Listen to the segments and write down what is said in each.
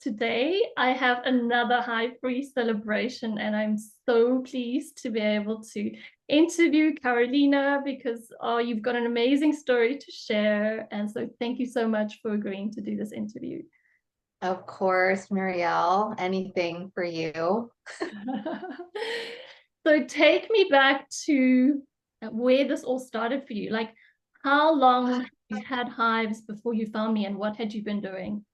Today, I have another hive-free celebration, and I'm so pleased to be able to interview Carolina because you've got an amazing story to share. And so thank you so much for agreeing to do this interview. Of course, Muriel, anything for you. So take me back to where this all started for you. Like, how long have you had hives before you found me, and what had you been doing?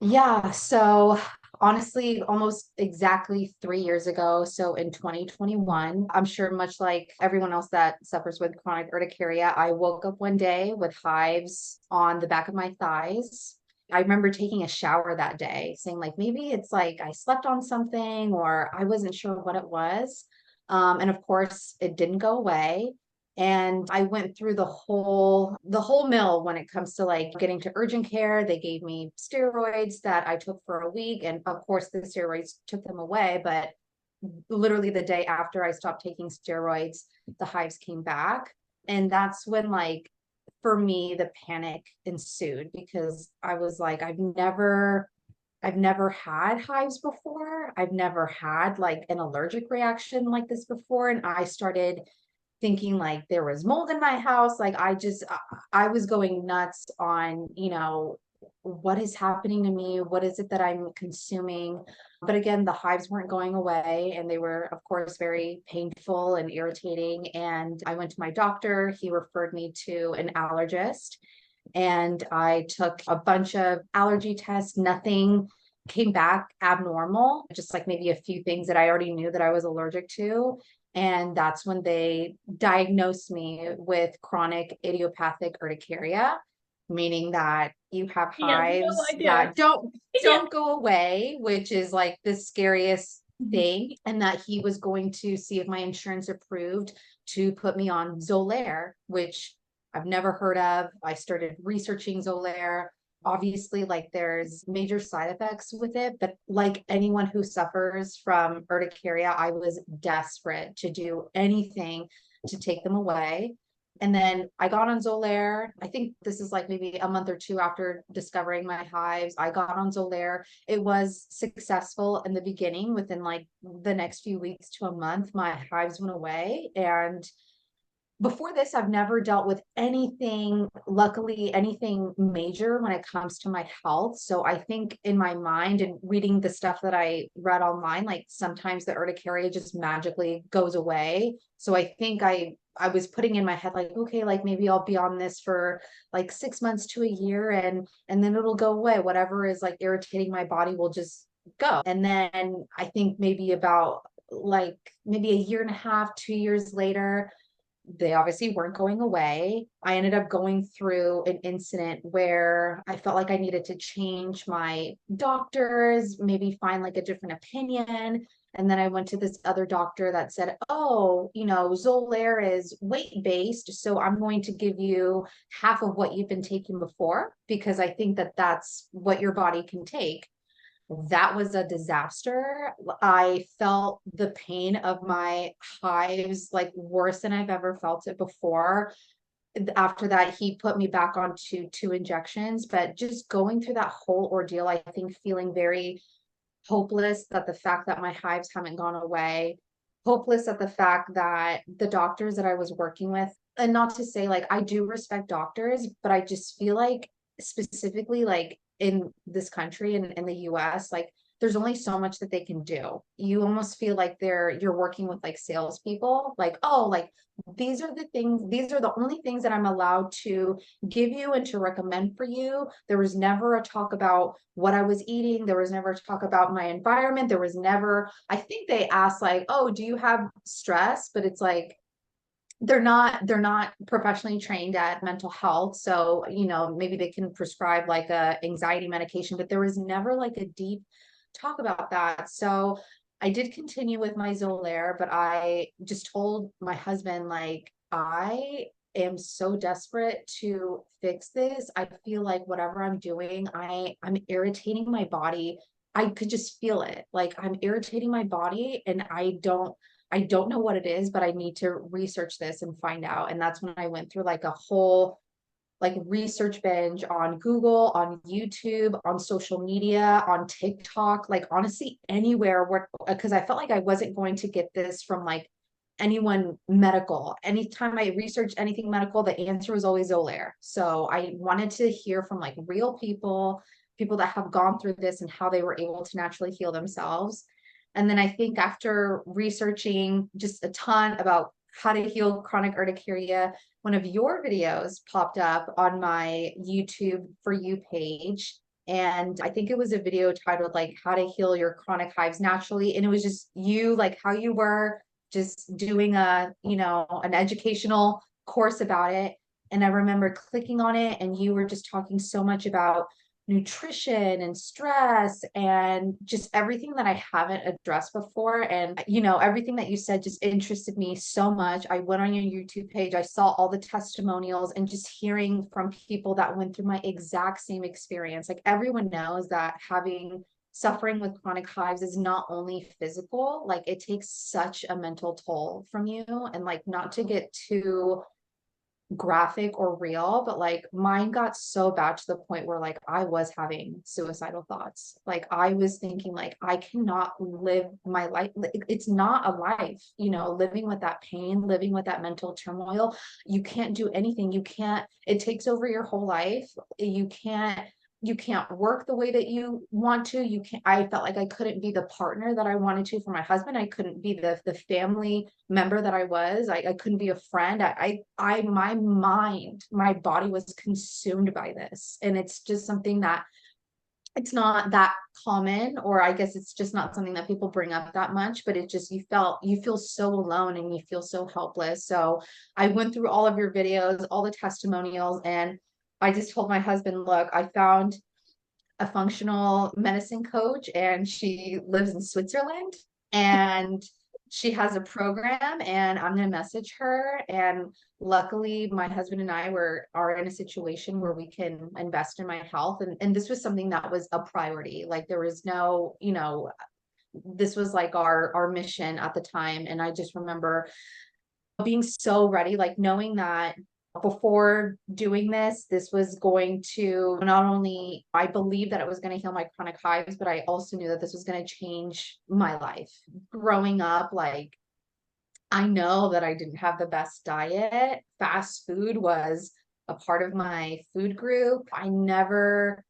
Yeah, so honestly, almost exactly 3 years ago, so in 2021, I'm sure much like everyone else that suffers with chronic urticaria, I woke up one day with hives on the back of my thighs. I remember taking a shower that day, saying like maybe it's like I slept on something or I wasn't sure what it was. And of course, it didn't go away. And I went through the whole mill when it comes to like getting to urgent care. They gave me steroids that I took for a week, and of course the steroids took them away, but literally the day after I stopped taking steroids, the hives came back. And that's when, like, for me, the panic ensued because I was like, I've never had hives before. I've never had like an allergic reaction like this before. And I started thinking like there was mold in my house. Like I was going nuts on, what is happening to me? What is it that I'm consuming? But again, the hives weren't going away and they were, of course, very painful and irritating. And I went to my doctor. He referred me to an allergist and I took a bunch of allergy tests. Nothing came back abnormal, just like maybe a few things that I already knew that I was allergic to. And that's when they diagnosed me with chronic idiopathic urticaria, meaning that you have Yeah, no hives idea. that don't Yeah. don't go away, which is like the scariest thing. And that he was going to see if my insurance approved to put me on Xolair, which I've never heard of. I started researching Xolair. Obviously, like there's major side effects with it, but like anyone who suffers from urticaria, I was desperate to do anything to take them away. And then I got on Xolair. I think this is like maybe a month or two after discovering my hives. I got on Xolair. It was successful in the beginning. Within like the next few weeks to a month, my hives went away. And before this, I've never dealt with anything, luckily, anything major when it comes to my health. So I think in my mind and reading the stuff that I read online, like sometimes the urticaria just magically goes away. So I think I was putting in my head like, okay, like maybe I'll be on this for like 6 months to a year and then it'll go away. Whatever is like irritating my body will just go. And then I think maybe about like maybe a year and a half, 2 years later, they obviously weren't going away. I ended up going through an incident where I felt like I needed to change my doctors, maybe find like a different opinion. And then I went to this other doctor that said, oh, Xolair is weight based. So I'm going to give you half of what you've been taking before because I think that that's what your body can take. That was a disaster. I felt the pain of my hives like worse than I've ever felt it before. After that, he put me back onto two injections, but just going through that whole ordeal, I think feeling very hopeless that the fact that my hives haven't gone away, hopeless at the fact that the doctors that I was working with, and not to say like I do respect doctors, but I just feel like specifically like in this country and in the US, like there's only so much that they can do. You almost feel like you're working with like salespeople, like, oh, like these are the things, these are the only things that I'm allowed to give you and to recommend for you. There was never a talk about what I was eating. There was never a talk about my environment. There was never, I think they asked like, oh, do you have stress? But it's like, they're not professionally trained at mental health. So, maybe they can prescribe like a anxiety medication, but there was never like a deep talk about that. So I did continue with my Xolair, but I just told my husband, like, I am so desperate to fix this. I feel like whatever I'm doing, I'm irritating my body. I could just feel it. Like I'm irritating my body and I don't know what it is, but I need to research this and find out. And that's when I went through like a whole like research binge on Google, on YouTube, on social media, on TikTok, like honestly anywhere where, because I felt like I wasn't going to get this from like anyone medical. Anytime I researched anything medical, the answer was always Xolair. So I wanted to hear from like real people, people that have gone through this and how they were able to naturally heal themselves. And then I think after researching just a ton about how to heal chronic urticaria, one of your videos popped up on my YouTube For You page. And I think it was a video titled like how to heal your chronic hives naturally. And it was just you, like how you were just doing a, you know, an educational course about it. And I remember clicking on it and you were just talking so much about nutrition and stress and just everything that I haven't addressed before. And, you know, everything that you said just interested me so much. I went on your YouTube page, I saw all the testimonials and just hearing from people that went through my exact same experience. Like everyone knows that suffering with chronic hives is not only physical, like it takes such a mental toll from you. And like, not to get too graphic or real, but like mine got so bad to the point where like I was having suicidal thoughts. Like I was thinking like I cannot live my life. It's not a life, you know, living with that pain, living with that mental turmoil. You can't do anything. You can't, it takes over your whole life. You can't work the way that you want to. You can't, I felt like I couldn't be the partner that I wanted to for my husband. I couldn't be the family member that I was. I couldn't be a friend. My mind, my body was consumed by this. And it's just something that it's not that common, or I guess it's just not something that people bring up that much, but it just, you feel so alone and you feel so helpless. So I went through all of your videos, all the testimonials, and I just told my husband, look, I found a functional medicine coach and she lives in Switzerland and she has a program and I'm going to message her. And luckily my husband and I are in a situation where we can invest in my health. And this was something that was a priority. Like there was no, you know, this was like our mission at the time. And I just remember being so ready, like knowing that before doing this was going to not only, I believe that it was going to heal my chronic hives, but I also knew that this was going to change my life. Growing up, like I know that I didn't have the best diet. Fast food was a part of my food group. I never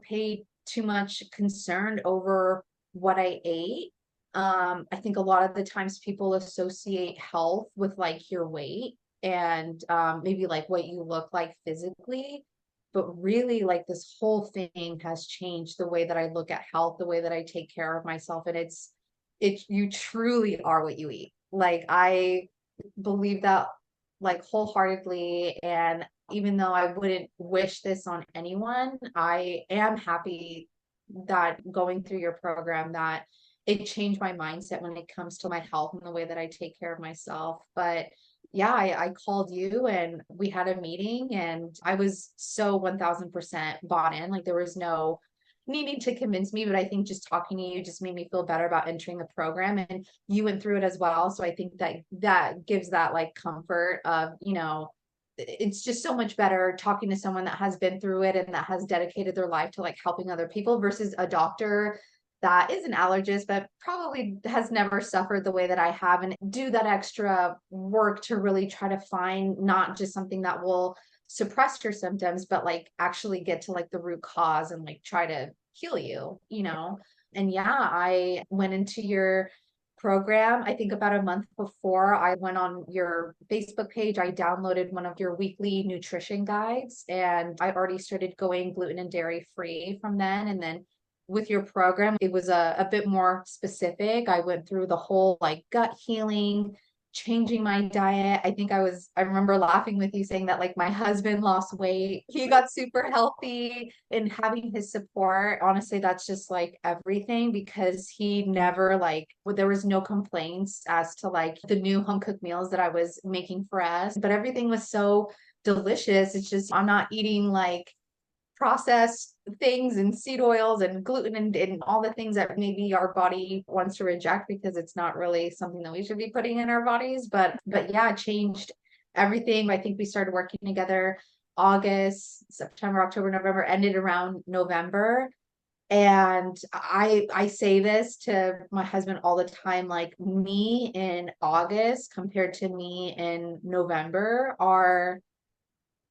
paid too much concern over what I ate. I think a lot of the times people associate health with like your weight and maybe like what you look like physically. But really, like this whole thing has changed the way that I look at health, the way that I take care of myself. And you truly are what you eat. Like I believe that like wholeheartedly. And even though I wouldn't wish this on anyone, I am happy that going through your program, that it changed my mindset when it comes to my health and the way that I take care of myself. But yeah, I called you and we had a meeting and I was so 1000% bought in. Like there was no needing to convince me, but I think just talking to you just made me feel better about entering the program, and you went through it as well. So I think that gives that like comfort of, you know, it's just so much better talking to someone that has been through it and that has dedicated their life to like helping other people versus a doctor that is an allergist but probably has never suffered the way that I have, and do that extra work to really try to find not just something that will suppress your symptoms, but like actually get to like the root cause and like try to heal you, you know? And yeah, I went into your program, I think about a month before. I went on your Facebook page, I downloaded one of your weekly nutrition guides, and I already started going gluten and dairy free from then. And then with your program, it was a bit more specific. I went through the whole like gut healing, changing my diet. I remember laughing with you saying that like my husband lost weight. He got super healthy, and having his support. Honestly, that's just like everything, because he never like, there was no complaints as to like the new home cooked meals that I was making for us, but everything was so delicious. It's just, I'm not eating like processed things and seed oils and gluten and all the things that maybe our body wants to reject because it's not really something that we should be putting in our bodies. But yeah, it changed everything. I think we started working together August, September, October, November, ended around November. And I say this to my husband all the time, like me in August compared to me in November are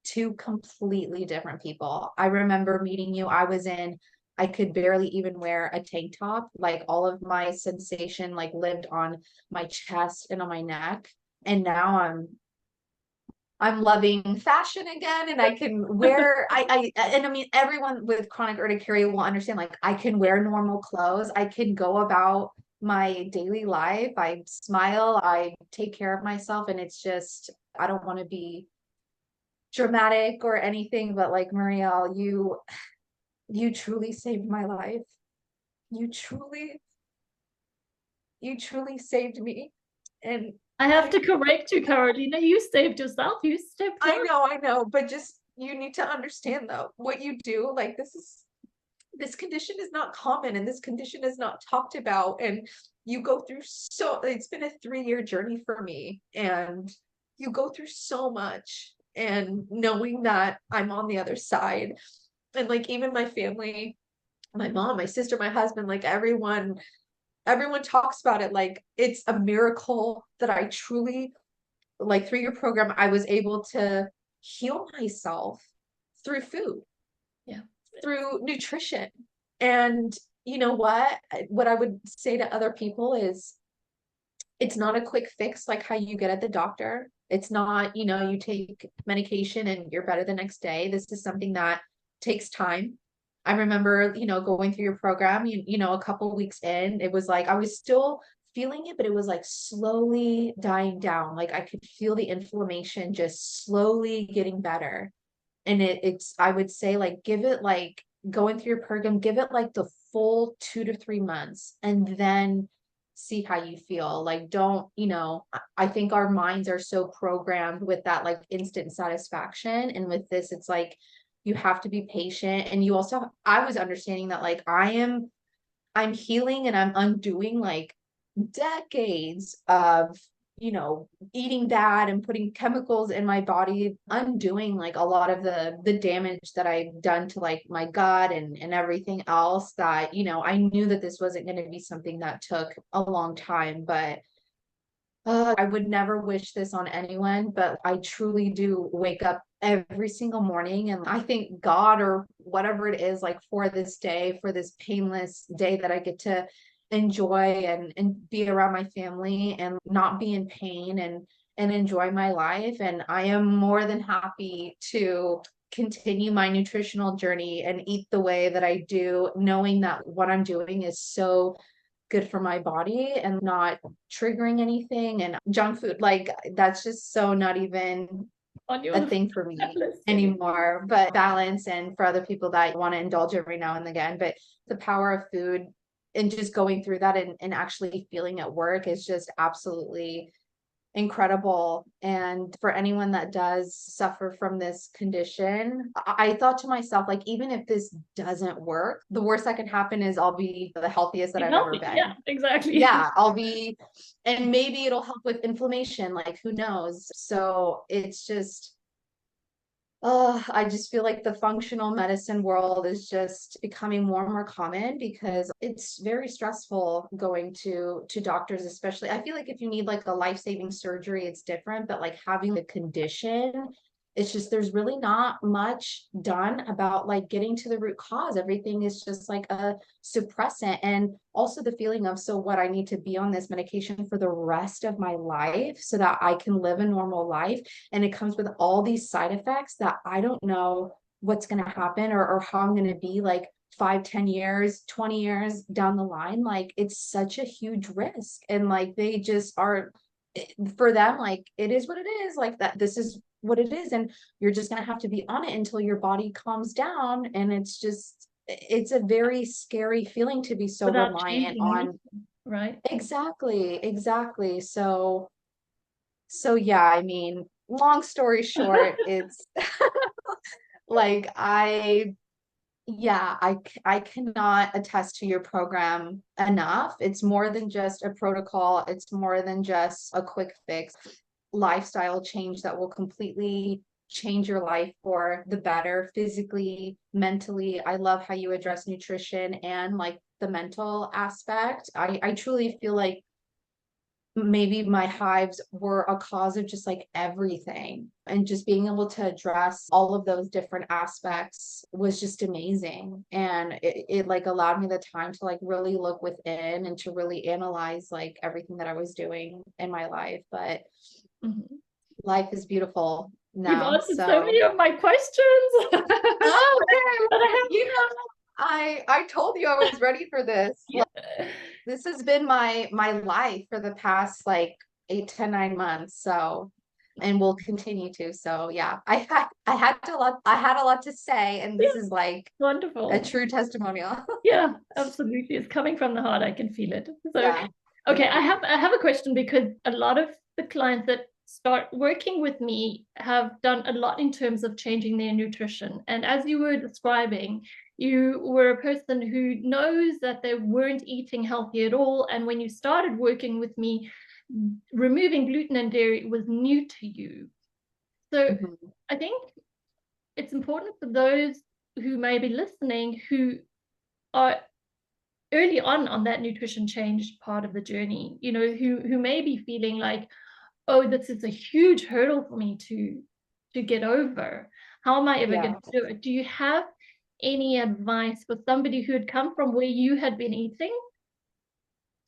two completely different people. I remember meeting you, I could barely even wear a tank top. Like all of my sensation like lived on my chest and on my neck. And now I'm loving fashion again, and I can wear and I mean everyone with chronic urticaria will understand, like I can wear normal clothes. I can go about my daily life. I smile, I take care of myself, and it's just I don't want to be dramatic or anything, but like Marielle, you truly saved my life. You truly you truly saved me. And I have to correct you, Carolina. You saved yourself. You stepped up. I know, but just you need to understand though what you do. Like this condition is not common, and this condition is not talked about. And you go through it's been a 3-year journey for me, and you go through so much. And knowing that I'm on the other side, and like even my family, my mom, my sister, my husband, like everyone talks about it like it's a miracle that I truly, like through your program, I was able to heal myself through food, Yeah, through nutrition. And you know what I would say to other people is it's not a quick fix like how you get at the doctor. It's not, you take medication and you're better the next day. This is something that takes time. I remember, going through your program, a couple of weeks in, it was like I was still feeling it, but it was like slowly dying down. Like I could feel the inflammation just slowly getting better. And it's I would say like give it like going through your program, give it like the full 2 to 3 months, and then see how you feel. Like don't, I think our minds are so programmed with that like instant satisfaction, and with this it's like you have to be patient. And you also, I was understanding that like I'm healing and I'm undoing like decades of, eating bad and putting chemicals in my body, undoing like a lot of the damage that I've done to like my gut and everything else that, I knew that this wasn't going to be something that took a long time. But I would never wish this on anyone, but I truly do wake up every single morning and I thank God or whatever it is, like for this day, for this painless day that I get to enjoy and be around my family and not be in pain and enjoy my life. And I am more than happy to continue my nutritional journey and eat the way that I do, knowing that what I'm doing is so good for my body and not triggering anything. And junk food, like that's just so not even on a your thing for me list anymore. anymore. But balance, and for other people that want to indulge every now and again. But the power of food and just going through that and actually feeling at work is just absolutely incredible. And for anyone that does suffer from this condition, I thought to myself, like, even if this doesn't work, the worst that can happen is I'll be the healthiest that Be I've ever healthy. been. Yeah, exactly. Yeah, I'll be, and maybe it'll help with inflammation, like who knows? So it's just, I just feel like the functional medicine world is just becoming more and more common because it's very stressful going to doctors, especially. I feel like if you need like a life-saving surgery, it's different, but like having the condition, it's just there's really not much done about like getting to the root cause. Everything is just like a suppressant. And also the feeling of, so what, I need to be on this medication for the rest of my life so that I can live a normal life. And it comes with all these side effects that I don't know what's going to happen or how I'm going to be like 5, 10 years, 20 years down the line. Like it's such a huge risk. And like they just are, for them, like it is what it is, like that this is what it is, and you're just going to have to be on it until your body calms down. And it's a very scary feeling to be so Without reliant changing on. anything, right? Exactly. So yeah, I mean, long story short, it's like I cannot attest to your program enough. It's more than just a protocol. It's more than just a quick fix. lifestyle change that will completely change your life for the better, physically, mentally. I love how you address nutrition and like the mental aspect. I truly feel like maybe my hives were a cause of just like everything, and just being able to address all of those different aspects was just amazing. And it like allowed me the time to like really look within and to really analyze like everything that I was doing in my life. But Mhm. life is beautiful You've now. answered so many So of my questions. oh But man, I you know, I told you I was ready for this. have, This has been my life for the past like 8 to 9 months. So, and will continue to. So yeah, I had a lot to say, and yeah, this is like a wonderful. true testimonial. Yeah, absolutely. It's coming from the heart. I can feel it. So, Yeah. okay, Yeah. I have a question, because a lot of the clients that start working with me have done a lot in terms of changing their nutrition. And as you were describing, you were a person who knows that they weren't eating healthy at all. And when you started working with me, removing gluten and dairy was new to you. So Mhm. I think it's important for those who may be listening, who are early on that nutrition change part of the journey, you know, who may be feeling like, oh, this is a huge hurdle for me to get over. How am I ever going Yeah. to do it? Do you have any advice for somebody who had come from where you had been eating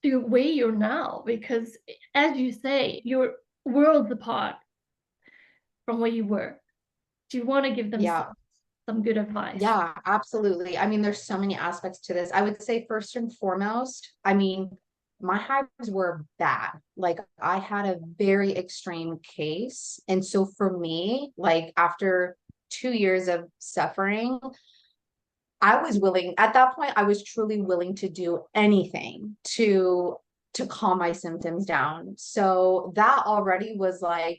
to where you're now? Because as you say, you're worlds apart from where you were. Do you want to give them Yeah. some good advice? Yeah, absolutely. I mean, there's so many aspects to this. I would say first and foremost, I mean, my hives were bad. Like I had a very extreme case. And so for me, like after 2 years of suffering, I was willing, at that point, I was truly willing to do anything to calm my symptoms down. So that already was like,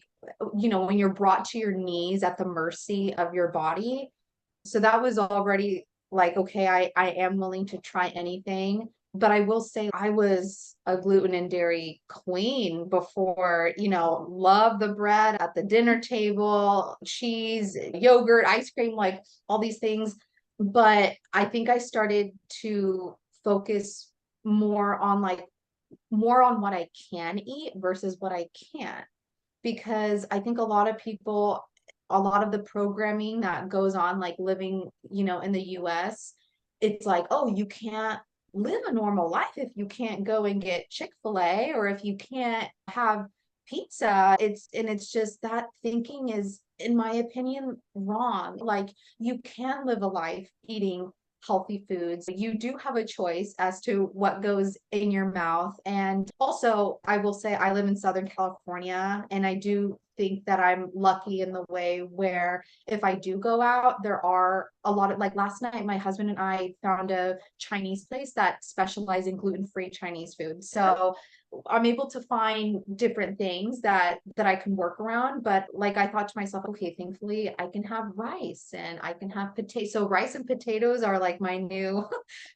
you know, when you're brought to your knees at the mercy of your body, so that was already like, okay, I am willing to try anything. But I will say I was a gluten and dairy queen before, you know, love the bread at the dinner table, cheese, yogurt, ice cream, like all these things. But I think I started to focus more on like more on what I can eat versus what I can't, because I think a lot of people, a lot of the programming that goes on, like living, you know, in the US, it's like, oh, you can't live a normal life if you can't go and get Chick-fil-A, or if you can't have pizza. It's just that thinking is, in my opinion, wrong. Like you can live a life eating healthy foods. You do have a choice as to what goes in your mouth. And also, I will say I live in Southern California, and I do think that I'm lucky in the way where if I do go out, there are a lot of, like last night, my husband and I found a Chinese place that specializes in gluten-free Chinese food. So I'm able to find different things that I can work around. But like I thought to myself, okay, thankfully I can have rice and I can have potato. So rice and potatoes are like my new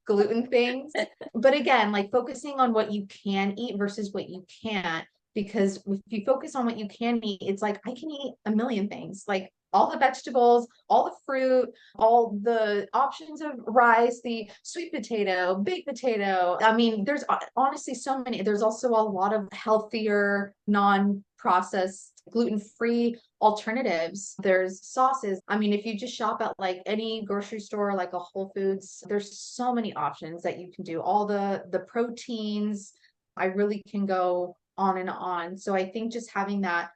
gluten things. But again, like focusing on what you can eat versus what you can't. Because if you focus on what you can eat, it's like I can eat a million things, like all the vegetables, all the fruit, all the options of rice, the sweet potato, baked potato. I mean, there's honestly so many. There's also a lot of healthier, non-processed, gluten-free alternatives. There's sauces. I mean, if you just shop at like any grocery store, like a Whole Foods, there's so many options that you can do. All the proteins, I really can go on and on. So I think just having that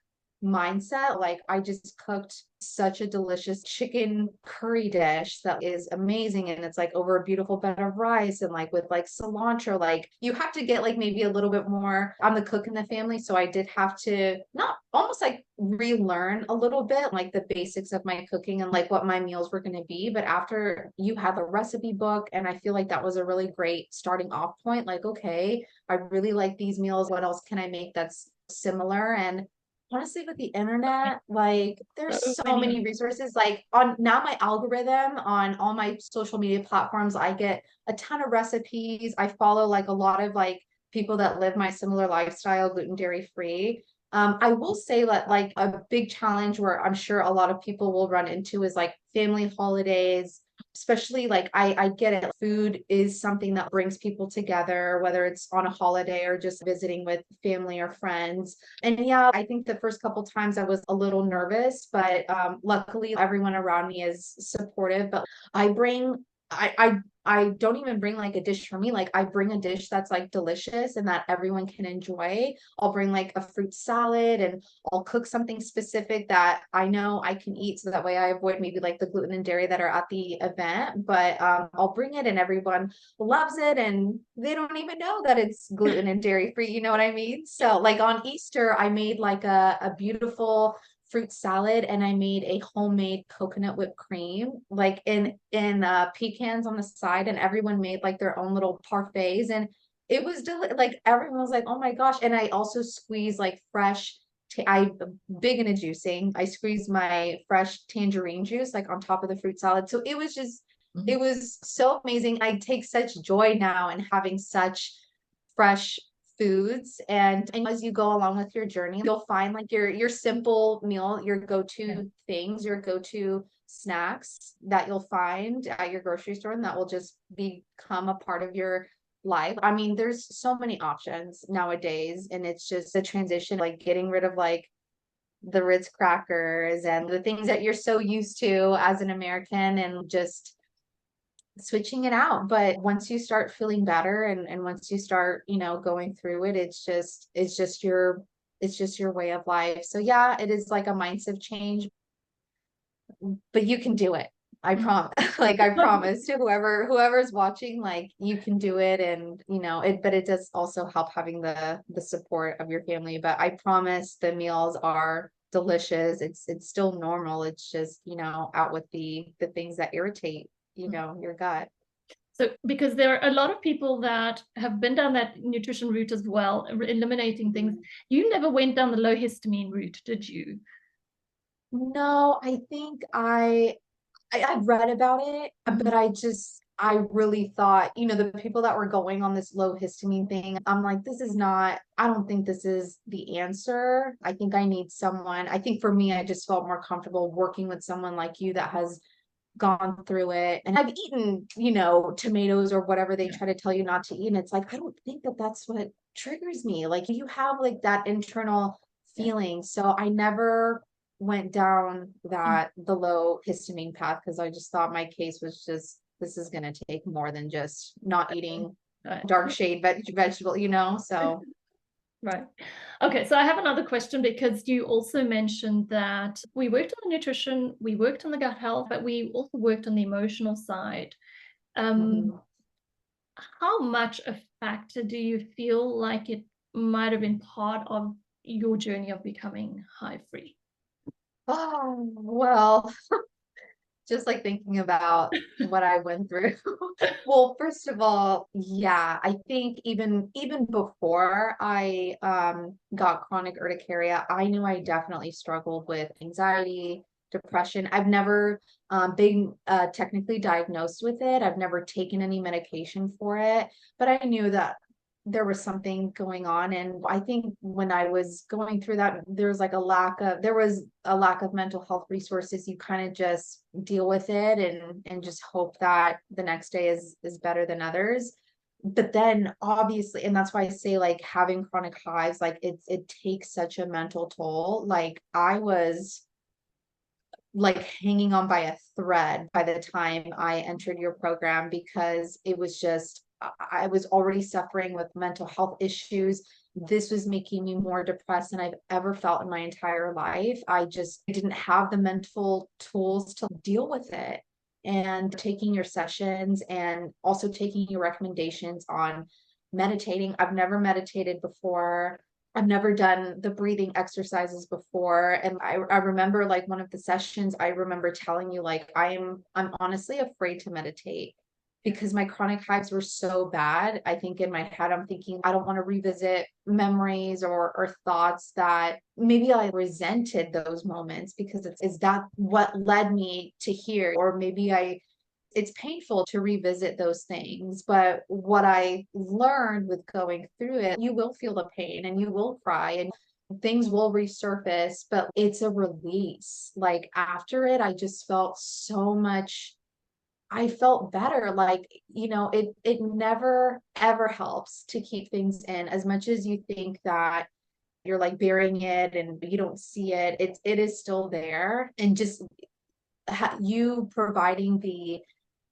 mindset, like I just cooked such a delicious chicken curry dish that is amazing, and it's like over a beautiful bed of rice and like with like cilantro. Like you have to get like maybe a little bit more. I'm the cook in the family, so I did have to not almost like relearn a little bit like the basics of my cooking and like what my meals were going to be. But after you have a recipe book, and I feel like that was a really great starting off point, like okay, I really like these meals, what else can I make that's similar? And honestly, with the internet, like there's So so many. many resources. Like on now my algorithm on all my social media platforms, I get a ton of recipes. I follow like a lot of like people that live my similar lifestyle, gluten dairy free. I will say that like a big challenge where I'm sure a lot of people will run into is like family holidays, especially like I get it. Food is something that brings people together, whether it's on a holiday or just visiting with family or friends. And yeah, I think the first couple times I was a little nervous, but luckily everyone around me is supportive. But I bring I don't even bring like a dish for me. Like I bring a dish that's like delicious and that everyone can enjoy. I'll bring like a fruit salad and I'll cook something specific that I know I can eat. So that way I avoid maybe like the gluten and dairy that are at the event. But I'll bring it and everyone loves it and they don't even know that it's gluten and dairy free. You know what I mean? So like on Easter, I made like a beautiful fruit salad and I made a homemade coconut whipped cream like in pecans on the side, and everyone made like their own little parfaits, and it was like everyone was like, oh my gosh. And I also squeeze like fresh I'm big into juicing. I squeezed my fresh tangerine juice like on top of the fruit salad. So it was just it was so amazing. I take such joy now in having such fresh foods, and as you go along with your journey, you'll find like your simple meal, your go-to things, your go-to snacks that you'll find at your grocery store, and that will just become a part of your life. I mean, there's so many options nowadays, and it's just a transition, like getting rid of like the Ritz crackers and the things that you're so used to as an American, and just switching it out. But once you start feeling better, and once you start, going through it, it's just your way of life. So yeah, it is like a mindset change, but you can do it. I promise. Like I promise to whoever's watching, like you can do it. And but it does also help having the support of your family. But I promise the meals are delicious. It's still normal. It's just, out with the things that irritate, your gut. So, because there are a lot of people that have been down that nutrition route as well, eliminating things. You never went down the low histamine route, did you? No, I think I've read about it, but I really thought, the people that were going on this low histamine thing, I'm like, I don't think this is the answer. I think I think for me, I just felt more comfortable working with someone like you that has gone through it. And I've eaten, tomatoes or whatever they try to tell you not to eat. And it's like, I don't think that that's what triggers me. Like you have like that internal feeling. So I never went down the low histamine path, because I just thought my case was just, this is going to take more than just not eating dark shade vegetable, so. Right. Okay, so I have another question, because you also mentioned that we worked on the nutrition, we worked on the gut health, but we also worked on the emotional side. How much a factor do you feel like it might have been part of your journey of becoming hive-free? Oh, well, just like thinking about what I went through. Well, first of all, yeah, I think even before I got chronic urticaria, I knew I definitely struggled with anxiety, depression. I've never been technically diagnosed with it. I've never taken any medication for it, but I knew that there was something going on. And I think when I was going through that, there was a lack of mental health resources. You kind of just deal with it, and just hope that the next day is better than others. But then obviously, and that's why I say like having chronic hives, like it takes such a mental toll. Like I was like hanging on by a thread by the time I entered your program, because it was just, I was already suffering with mental health issues. This was making me more depressed than I've ever felt in my entire life. I didn't have the mental tools to deal with it. And taking your sessions and also taking your recommendations on meditating. I've never meditated before. I've never done the breathing exercises before. And I remember like one of the sessions, I remember telling you like I'm honestly afraid to meditate, because my chronic hives were so bad. I think in my head, I'm thinking, I don't want to revisit memories or thoughts that maybe I resented those moments, because is that what led me to here? Or maybe it's painful to revisit those things. But what I learned with going through it, you will feel the pain and you will cry. And things will resurface, but it's a release. Like after it, I just felt so much, I felt better. Like, it never ever helps to keep things in as much as you think that you're like burying it and you don't see it. It is still there. And just you providing the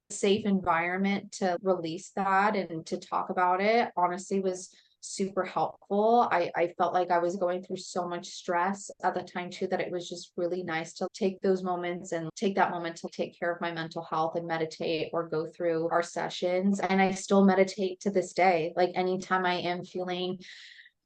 safe environment to release that and to talk about it honestly was super helpful. I felt like I was going through so much stress at the time too, that it was just really nice to take those moments and take that moment to take care of my mental health and meditate or go through our sessions. And I still meditate to this day. Like anytime I am feeling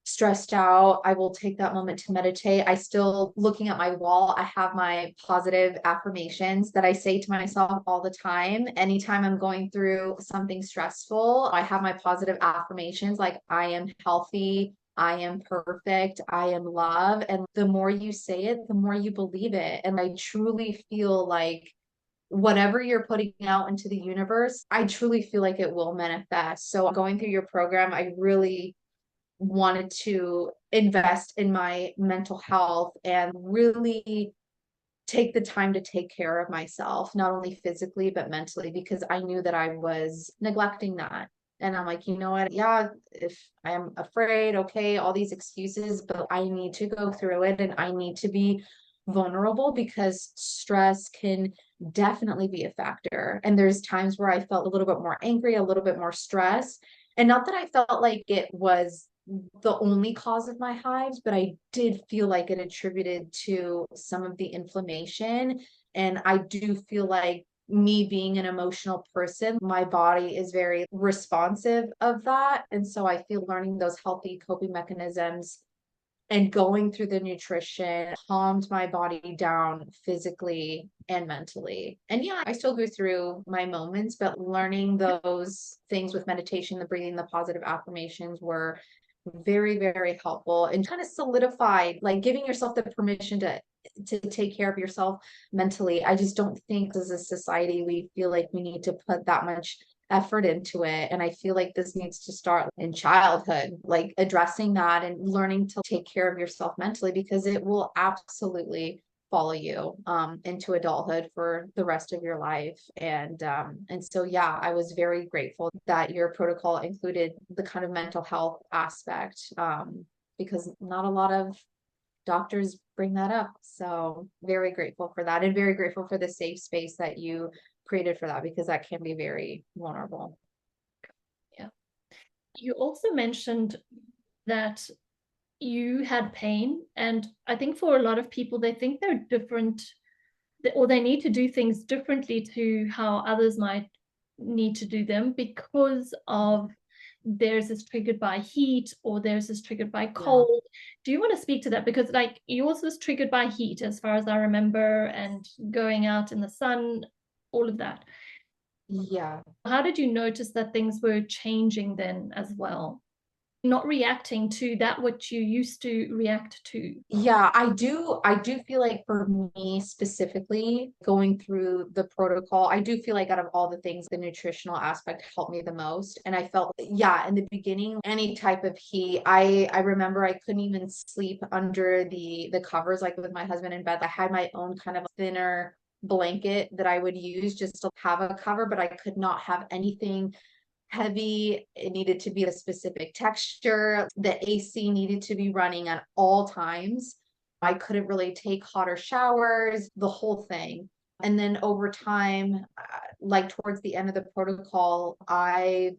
stressed out, I will take that moment to meditate. I still, looking at my wall, I have my positive affirmations that I say to myself all the time. Anytime I'm going through something stressful, I have my positive affirmations like I am healthy, I am perfect, I am love. And the more you say it, the more you believe it. And I truly feel like whatever you're putting out into the universe, I truly feel like it will manifest. So going through your program, I really wanted to invest in my mental health and really take the time to take care of myself, not only physically, but mentally, because I knew that I was neglecting that. And I'm like, you know what? Yeah, if I'm afraid, okay, all these excuses, but I need to go through it and I need to be vulnerable because stress can definitely be a factor. And there's times where I felt a little bit more angry, a little bit more stressed. And not that I felt like it was the only cause of my hives, but I did feel like it attributed to some of the inflammation. And I do feel like me being an emotional person, my body is very responsive of that. And so I feel learning those healthy coping mechanisms and going through the nutrition calmed my body down physically and mentally. And yeah, I still go through my moments, but learning those things with meditation, the breathing, the positive affirmations were very, very helpful and kind of solidified, like giving yourself the permission to take care of yourself mentally. I just don't think as a society we feel like we need to put that much effort into it. And I feel like this needs to start in childhood, like addressing that and learning to take care of yourself mentally, because it will absolutely follow you into adulthood for the rest of your life. And so yeah, I was very grateful that your protocol included the kind of mental health aspect, because not a lot of doctors bring that up. So very grateful for that, and very grateful for the safe space that you created for that, because that can be very vulnerable. Yeah. You also mentioned that you had pain, and I think for a lot of people, they think they're different, or they need to do things differently to how others might need to do them because of theirs is triggered by heat or theirs is triggered by cold. Yeah. Do you want to speak to that? Because like yours was triggered by heat, as far as I remember, and going out in the sun, all of that. Yeah. How did you notice that things were changing then as well? Not reacting to that which you used to react to. Yeah, I do feel like for me specifically, going through the protocol, I do feel like out of all the things, the nutritional aspect helped me the most. And I felt, yeah, in the beginning, any type of heat, I remember I couldn't even sleep under the covers, like with my husband in bed. I had my own kind of thinner blanket that I would use just to have a cover, but I could not have anything heavy. It needed to be a specific texture. The AC needed to be running at all times. I couldn't really take hotter showers, the whole thing. And then over time, like towards the end of the protocol, I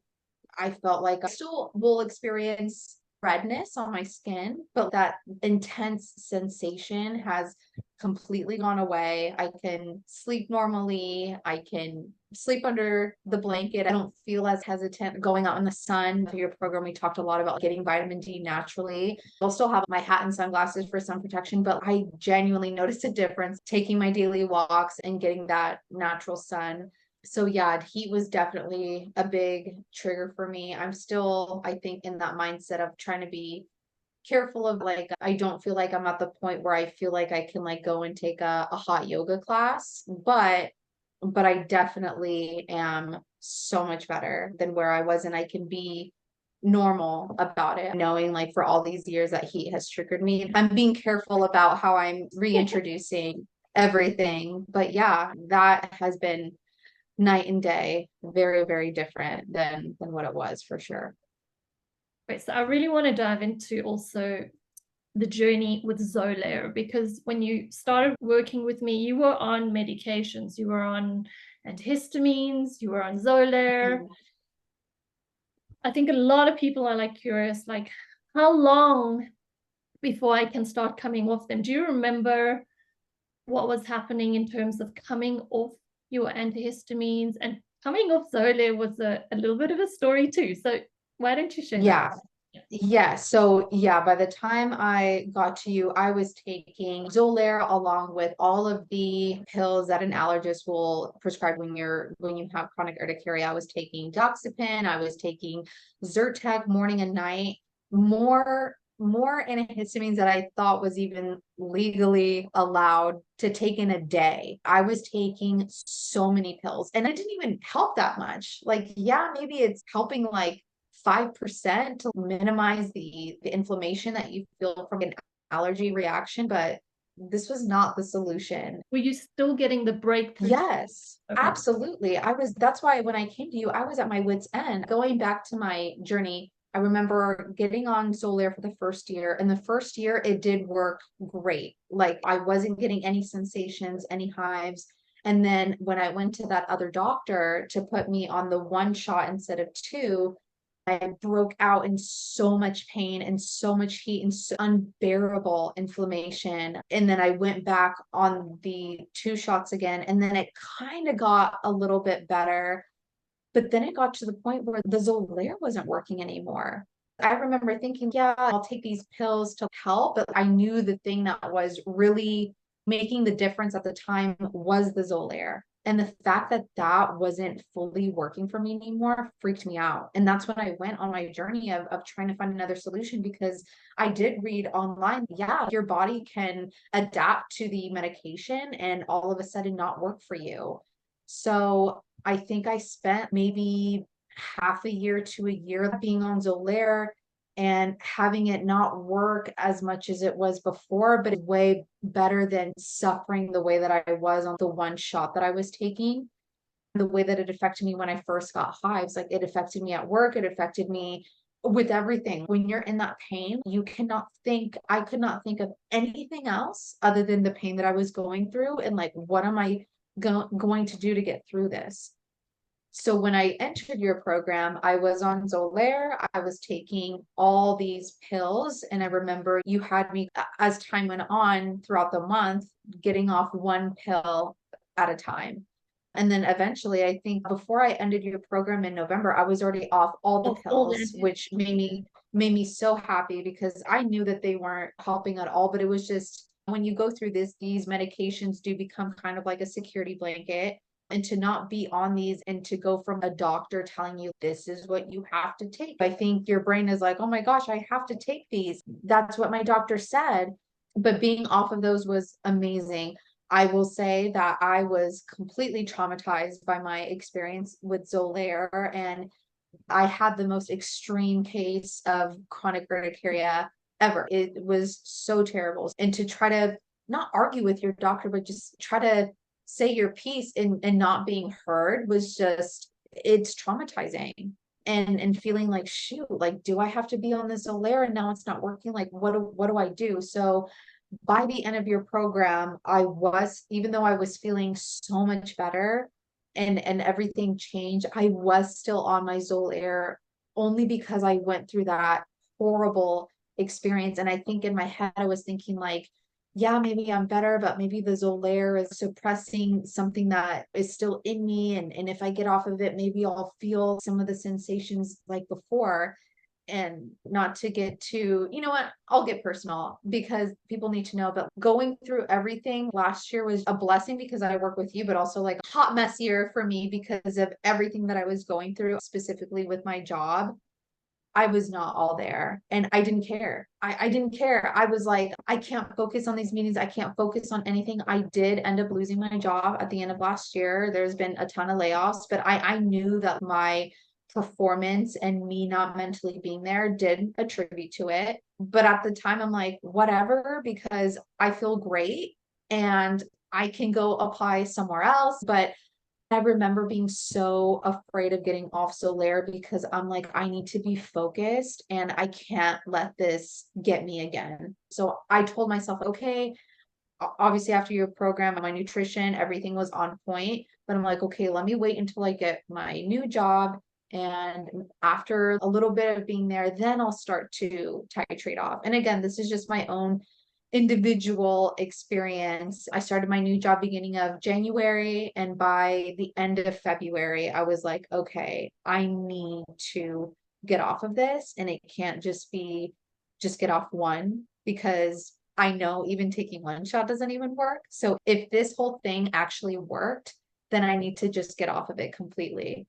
felt like I still will experience redness on my skin, but that intense sensation has completely gone away. I can sleep normally. I can sleep under the blanket. I don't feel as hesitant going out in the sun. For your program, we talked a lot about getting vitamin D naturally. I'll still have my hat and sunglasses for sun protection, but I genuinely noticed a difference taking my daily walks and getting that natural sun. So yeah, heat was definitely a big trigger for me. I'm still, I think, in that mindset of trying to be careful of, like, I don't feel like I'm at the point where I feel like I can like go and take a hot yoga class, but I definitely am so much better than where I was, and I can be normal about it, knowing like for all these years that heat has triggered me. I'm being careful about how I'm reintroducing everything. But yeah, that has been night and day, very, very different than what it was for sure. Great. So I really want to dive into also the journey with Xolair, because when you started working with me, you were on medications, you were on antihistamines, you were on Xolair. I think a lot of people are like curious, like how long before I can start coming off them? Do you remember what was happening in terms of coming off your antihistamines? And coming off Xolair was a little bit of a story too. So why don't you share that? Yeah. Yeah. So yeah, by the time I got to you, I was taking Xolair along with all of the pills that an allergist will prescribe when you have chronic urticaria. I was taking doxepin, I was taking Zyrtec morning and night, more antihistamines that I thought was even legally allowed to take in a day. I was taking so many pills and it didn't even help that much. Like, yeah, maybe it's helping like 5% to minimize the inflammation that you feel from an allergy reaction, but this was not the solution. Were you still getting the breakthrough? Yes, Okay. absolutely. That's why when I came to you, I was at my wit's end. Going back to my journey, I remember getting on Xolair for the first year, and the first year it did work great. Like I wasn't getting any sensations, any hives. And then when I went to that other doctor to put me on the one shot instead of two, I broke out in so much pain and so much heat and so unbearable inflammation. And then I went back on the two shots again, and then it kind of got a little bit better. But then it got to the point where the Xolair wasn't working anymore. I remember thinking, yeah, I'll take these pills to help. But I knew the thing that was really making the difference at the time was the Xolair. And the fact that that wasn't fully working for me anymore freaked me out. And that's when I went on my journey of trying to find another solution, because I did read online, yeah, your body can adapt to the medication and all of a sudden not work for you. So I think I spent maybe half a year to a year being on Xolair and having it not work as much as it was before, but way better than suffering the way that I was on the one shot that I was taking. The way that it affected me when I first got hives, like it affected me at work, it affected me with everything. When you're in that pain, I could not think of anything else other than the pain that I was going through and like, what am I going to do to get through this? So when I entered your program, I was on Xolair. I was taking all these pills. And I remember you had me, as time went on throughout the month, getting off one pill at a time. And then eventually, I think before I ended your program in November, I was already off all the pills, which made me so happy, because I knew that they weren't helping at all. But it was just when you go through these medications do become kind of like a security blanket, and to not be on these and to go from a doctor telling you this is what you have to take. I think your brain is like, oh my gosh, I have to take these. That's what my doctor said. But being off of those was amazing. I will say that I was completely traumatized by my experience with Xolair, and I had the most extreme case of chronic urticaria ever. It was so terrible. And to try to not argue with your doctor, but just try to say your piece and not being heard was just, it's traumatizing. And feeling like, shoot, like, do I have to be on this Xolair and now it's not working? Like, what do I do? So by the end of your program, even though I was feeling so much better and everything changed, I was still on my Xolair only because I went through that horrible experience. And I think in my head, I was thinking like, yeah, maybe I'm better, but maybe the Xolair is suppressing something that is still in me. And if I get off of it, maybe I'll feel some of the sensations like before. And not to get too, you know what, I'll get personal because people need to know, but going through everything last year was a blessing because I work with you, but also like a hot mess year for me because of everything that I was going through, specifically with my job. I was not all there and I didn't care. I didn't care. I was like, I can't focus on these meetings. I can't focus on anything. I did end up losing my job at the end of last year. There's been a ton of layoffs, but I knew that my performance and me not mentally being there did attribute to it. But at the time, I'm like, whatever, because I feel great and I can go apply somewhere else. But I remember being so afraid of getting off Xolair because I'm like, I need to be focused and I can't let this get me again. So I told myself, okay, obviously after your program, my nutrition, everything was on point, but I'm like, okay, let me wait until I get my new job. And after a little bit of being there, then I'll start to titrate off. And again, this is just my own individual experience. I started my new job beginning of January, and by the end of February, I was like, okay, I need to get off of this, and it can't just be just get off one, because I know even taking one shot doesn't even work. So if this whole thing actually worked, then I need to just get off of it completely.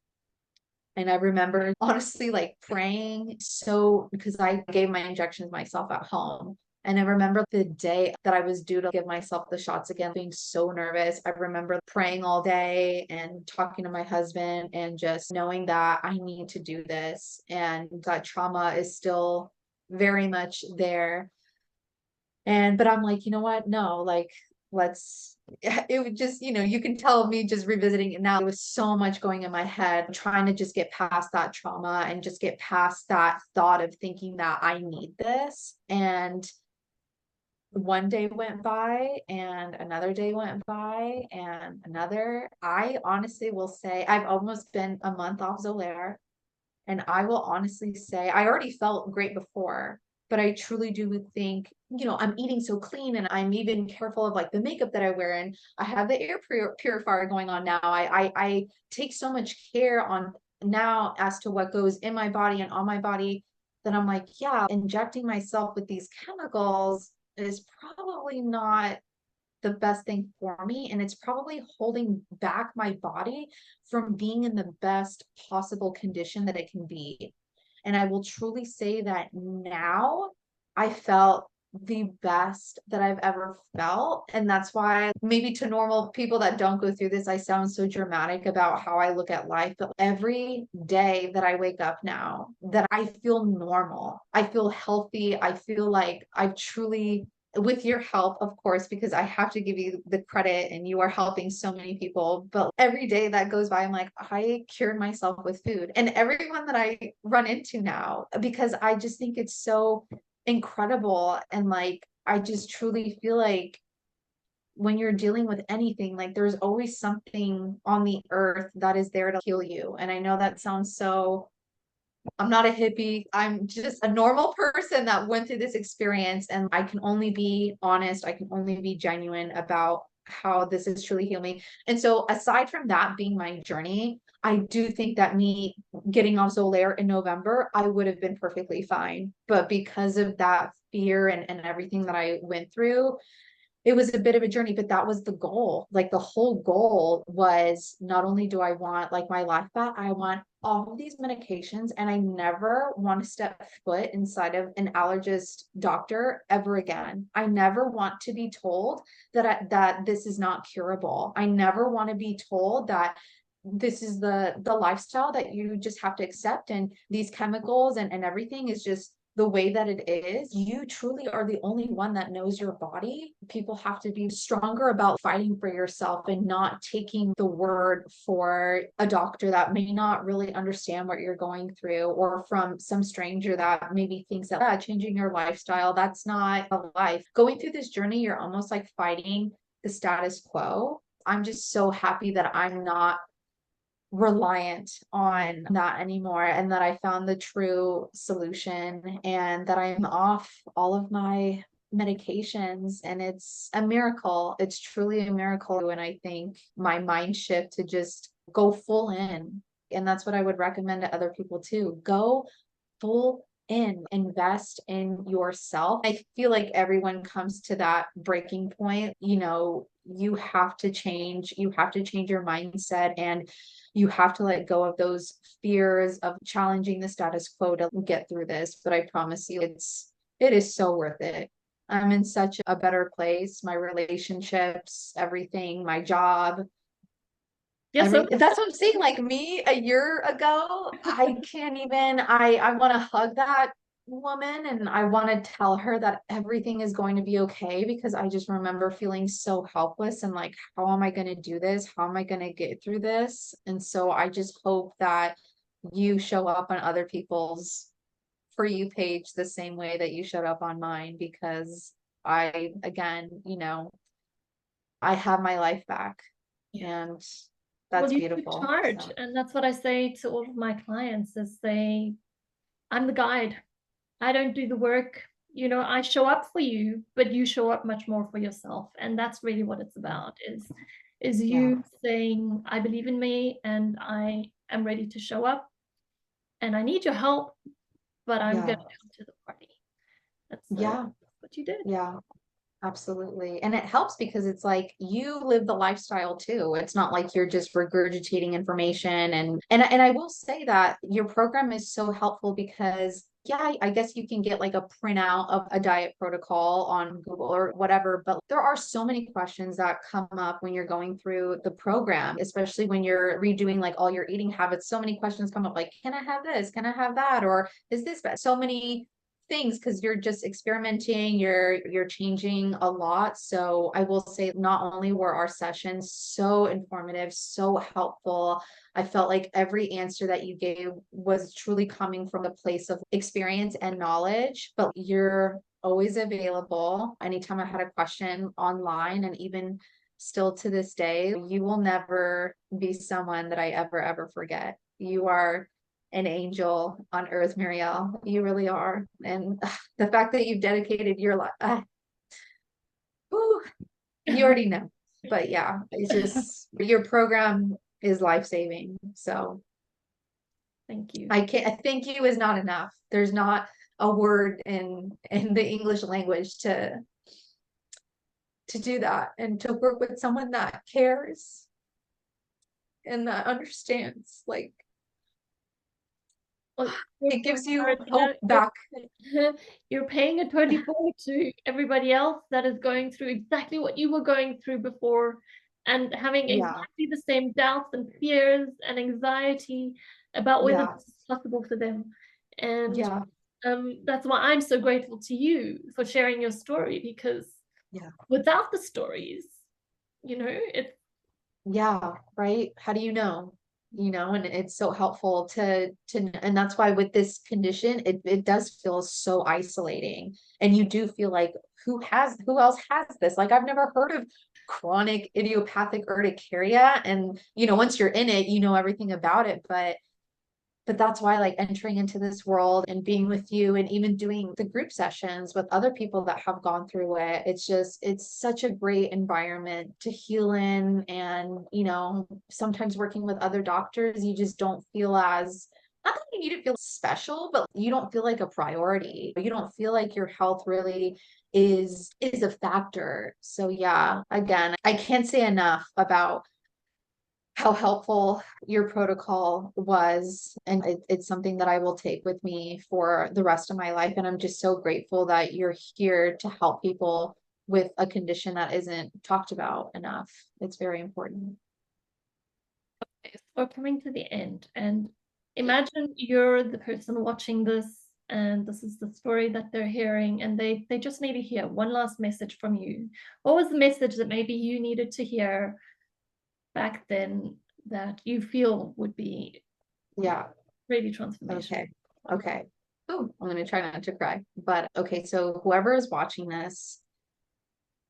And I remember honestly like praying, so because I gave my injections myself at home. And I remember the day that I was due to give myself the shots again, being so nervous. I remember praying all day and talking to my husband and just knowing that I need to do this, and that trauma is still very much there. But I'm like, you know what? No, like, let's, it would just, you can tell me just revisiting it now. There was so much going in my head, trying to just get past that trauma and just get past that thought of thinking that I need this. And one day went by and another day went by and another. I honestly will say I've almost been a month off Xolair. And I will honestly say I already felt great before, but I truly do think, I'm eating so clean and I'm even careful of like the makeup that I wear. And I have the air purifier going on now. I take so much care on now as to what goes in my body and on my body, that I'm like, yeah, injecting myself with these chemicals is probably not the best thing for me. And it's probably holding back my body from being in the best possible condition that it can be. And I will truly say that now I felt the best that I've ever felt. And that's why maybe to normal people that don't go through this, I sound so dramatic about how I look at life. But every day that I wake up now, that I feel normal, I feel healthy, I feel like I've truly, with your help, of course, because I have to give you the credit and you are helping so many people. But every day that goes by, I'm like, I cured myself with food, and everyone that I run into now, because I just think it's so incredible. And like, I just truly feel like when you're dealing with anything, like there's always something on the earth that is there to heal you. And I know that sounds so, I'm not a hippie. I'm just a normal person that went through this experience, and I can only be honest. I can only be genuine about how this is truly healing me. And so aside from that being my journey, I do think that me getting off Xolair in November, I would have been perfectly fine. But because of that fear and everything that I went through, it was a bit of a journey. But that was the goal. Like the whole goal was, not only do I want like my life back, I want all of these medications, and I never want to step foot inside of an allergist doctor ever again. I never want to be told that this is not curable. I never want to be told that this is the lifestyle that you just have to accept, and these chemicals and everything is just the way that it is. You truly are the only one that knows your body. People have to be stronger about fighting for yourself and not taking the word for a doctor that may not really understand what you're going through, or from some stranger that maybe thinks that changing your lifestyle, that's not a life. Going through this journey, you're almost like fighting the status quo. I'm just so happy that I'm not reliant on that anymore, and that I found the true solution, and that I'm off all of my medications, and it's a miracle. It's truly a miracle. And I think my mind shift to just go full in, and that's what I would recommend to other people too. Go full in, invest in yourself. I feel like everyone comes to that breaking point. You have to change your mindset, and you have to let go of those fears of challenging the status quo to get through this. But I promise you, it is so worth it. I'm in such a better place. My relationships, everything, my job, Yes, so That's what I'm saying. Like me a year ago, I can't even, I want to hug that woman and I want to tell her that everything is going to be okay, because I just remember feeling so helpless and like, how am I going to do this? How am I going to get through this? And so I just hope that you show up on other people's For You page the same way that you showed up on mine, because I, again, I have my life back, and well, that's you took beautiful. charge, So and that's what I say to all of my clients is I'm the guide. I don't do the work. I show up for you, but you show up much more for yourself. And that's really what it's about is yeah, you saying, I believe in me and I am ready to show up and I need your help, but I'm yeah, gonna come to the party. That's yeah, what you did. yeah, absolutely. And it helps because it's like you live the lifestyle too. It's not like you're just regurgitating information. And I will say that your program is so helpful because yeah, I guess you can get like a printout of a diet protocol on Google or whatever, but there are so many questions that come up when you're going through the program, especially when you're redoing like all your eating habits. So many questions come up like, can I have this? Can I have that? Or is this bad? So many things, because you're just experimenting, you're changing a lot. So I will say not only were our sessions so informative, so helpful, I felt like every answer that you gave was truly coming from a place of experience and knowledge, but you're always available anytime I had a question online. And even still to this day, you will never be someone that I ever forget. You are an angel on earth, Muriel. You really are. And the fact that you've dedicated your life, you already know. But yeah, it's just your program is life-saving. So Thank you. I can't, thank you is not enough. There's not a word in the English language to do that and to work with someone that cares and that understands. Like Well, it gives you hope Carolina, back. you're paying it totally forward to everybody else that is going through exactly what you were going through before and having Yeah, exactly the same doubts and fears and anxiety about whether yeah, this is possible for them. And yeah, that's why I'm so grateful to you for sharing your story, because yeah. without the stories, it's Yeah, right. How do you know? And it's so helpful and that's why with this condition, it does feel so isolating. And you do feel like who else has this? Like I've never heard of chronic idiopathic urticaria. And once you're in it, you know everything about it. But that's why like entering into this world and being with you and even doing the group sessions with other people that have gone through it, it's such a great environment to heal in. And sometimes working with other doctors, you just don't feel as, not that you need to feel special, but you don't feel like a priority. You don't feel like your health really is a factor. So yeah, again, I can't say enough about how helpful your protocol was. And it's something that I will take with me for the rest of my life. And I'm just so grateful that you're here to help people with a condition that isn't talked about enough. It's very important. we're coming to the end. And imagine you're the person watching this, and this is the story that they're hearing, and they just need to hear one last message from you. What was the message that maybe you needed to hear back then that you feel would be Yeah. really transformational? Okay. Okay. Oh, I'm going to try not to cry. But okay. So whoever is watching this,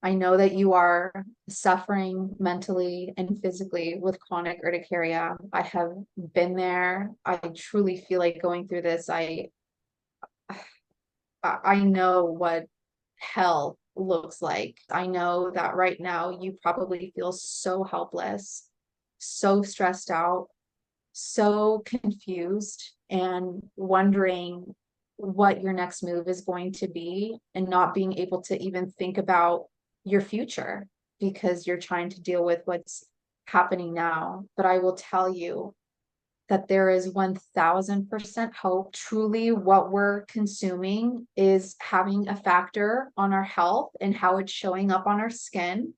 I know that you are suffering mentally and physically with chronic urticaria. I have been there. I truly feel like going through this. I know what hell looks like. I know that right now you probably feel so helpless, so stressed out, so confused, and wondering what your next move is going to be, and not being able to even think about your future because you're trying to deal with what's happening now. But I will tell you that there is 1000% hope. Truly, what we're consuming is having a factor on our health and how it's showing up on our skin.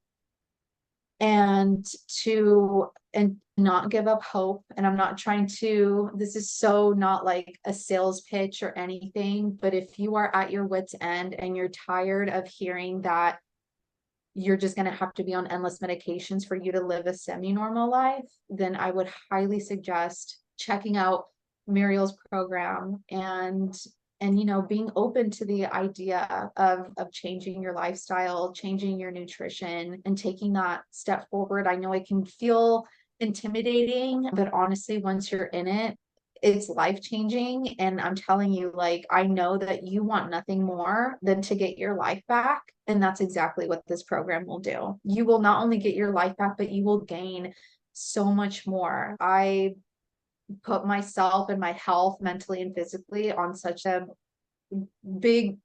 and not give up hope. And I'm not trying to, this is so not like a sales pitch or anything, but if you are at your wit's end and you're tired of hearing that you're just going to have to be on endless medications for you to live a semi-normal life, then I would highly suggest checking out Muriel's program and you know, being open to the idea of changing your lifestyle, changing your nutrition, and taking that step forward. I know it can feel intimidating, but honestly, once you're in it, it's life-changing. And I'm telling you, like, I know that you want nothing more than to get your life back. And that's exactly what this program will do. You will not only get your life back, but you will gain so much more. I put myself and my health mentally and physically on such a big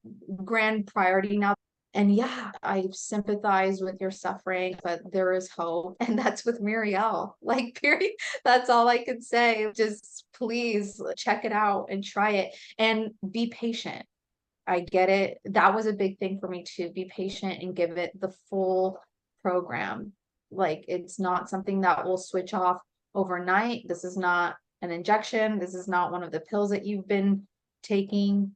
grand priority now. And yeah, I sympathize with your suffering, but there is hope. And that's with Muriel. Like, period. That's all I can say. Just please check it out and try it and be patient. I get it. That was a big thing for me too. Be patient and give it the full program. Like, it's not something that will switch off overnight. This is not an injection. This is not one of the pills that you've been taking.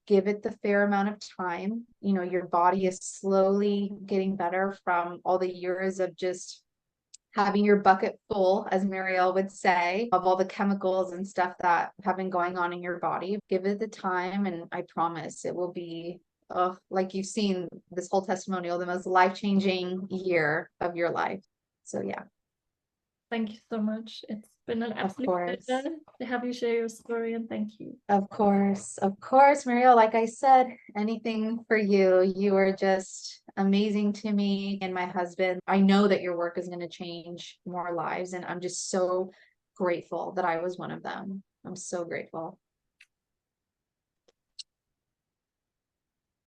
Give it the fair amount of time. You know, your body is slowly getting better from all the years of just having your bucket full, as Marielle would say, of all the chemicals and stuff that have been going on in your body. Give it the time, and I promise it will be, like you've seen this whole testimonial, the most life-changing year of your life. So yeah. Thank you so much. It's been an absolute pleasure to have you share your story, and thank you. Of course, Marielle, like I said, anything for you. You are just amazing to me and my husband. I know that your work is going to change more lives, and I'm just so grateful that I was one of them. I'm so grateful.